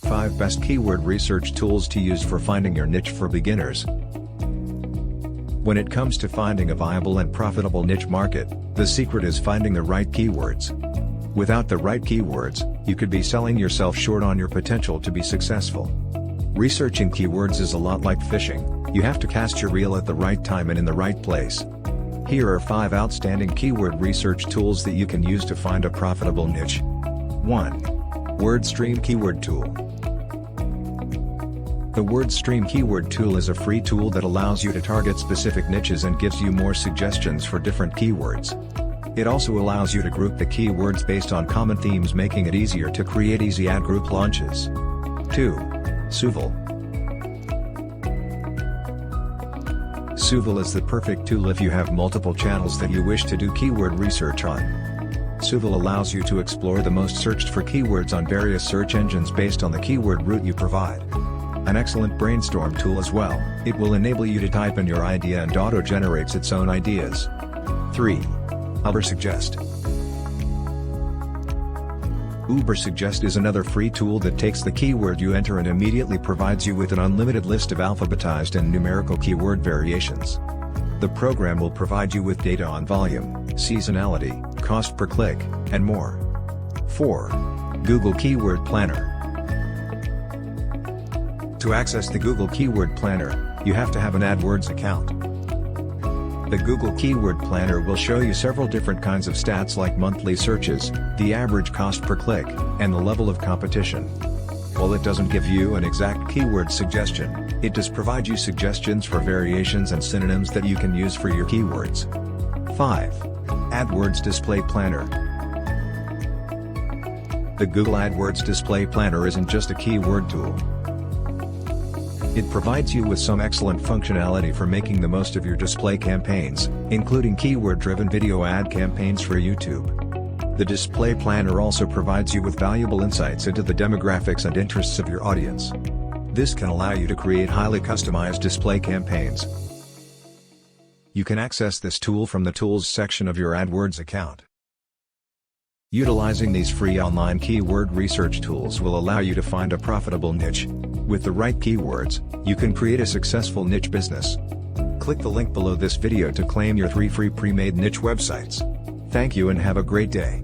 5 Best Keyword Research Tools to Use for Finding Your Niche for Beginners. When it comes to finding a viable and profitable niche market, the secret is finding the right keywords. Without the right keywords, you could be selling yourself short on your potential to be successful. Researching keywords is a lot like fishing. You have to cast your reel at the right time and in the right place. Here are 5 outstanding keyword research tools that you can use to find a profitable niche. 1. WordStream Keyword Tool. The WordStream Keyword Tool is a free tool that allows you to target specific niches and gives you more suggestions for different keywords. It also allows you to group the keywords based on common themes, making it easier to create easy ad group launches. 2. Soovle. Soovle is the perfect tool if you have multiple channels that you wish to do keyword research on. Soovle allows you to explore the most searched for keywords on various search engines based on the keyword route you provide. An excellent brainstorm tool as well, it will enable you to type in your idea and auto-generates its own ideas. 3. Ubersuggest. Ubersuggest is another free tool that takes the keyword you enter and immediately provides you with an unlimited list of alphabetized and numerical keyword variations. The program will provide you with data on volume, seasonality, cost per click, and more. 4. Google Keyword Planner. To access the Google Keyword Planner, you have to have an AdWords account. The Google Keyword Planner will show you several different kinds of stats like monthly searches, the average cost per click, and the level of competition. While it doesn't give you an exact keyword suggestion, it does provide you suggestions for variations and synonyms that you can use for your keywords. 5. AdWords Display Planner. The Google AdWords Display Planner isn't just a keyword tool. It provides you with some excellent functionality for making the most of your display campaigns, including keyword-driven video ad campaigns for YouTube. The Display Planner also provides you with valuable insights into the demographics and interests of your audience. This can allow you to create highly customized display campaigns. You can access this tool from the Tools section of your AdWords account. Utilizing these free online keyword research tools will allow you to find a profitable niche. With the right keywords, you can create a successful niche business. Click the link below this video to claim your 3 free pre-made niche websites. Thank you and have a great day.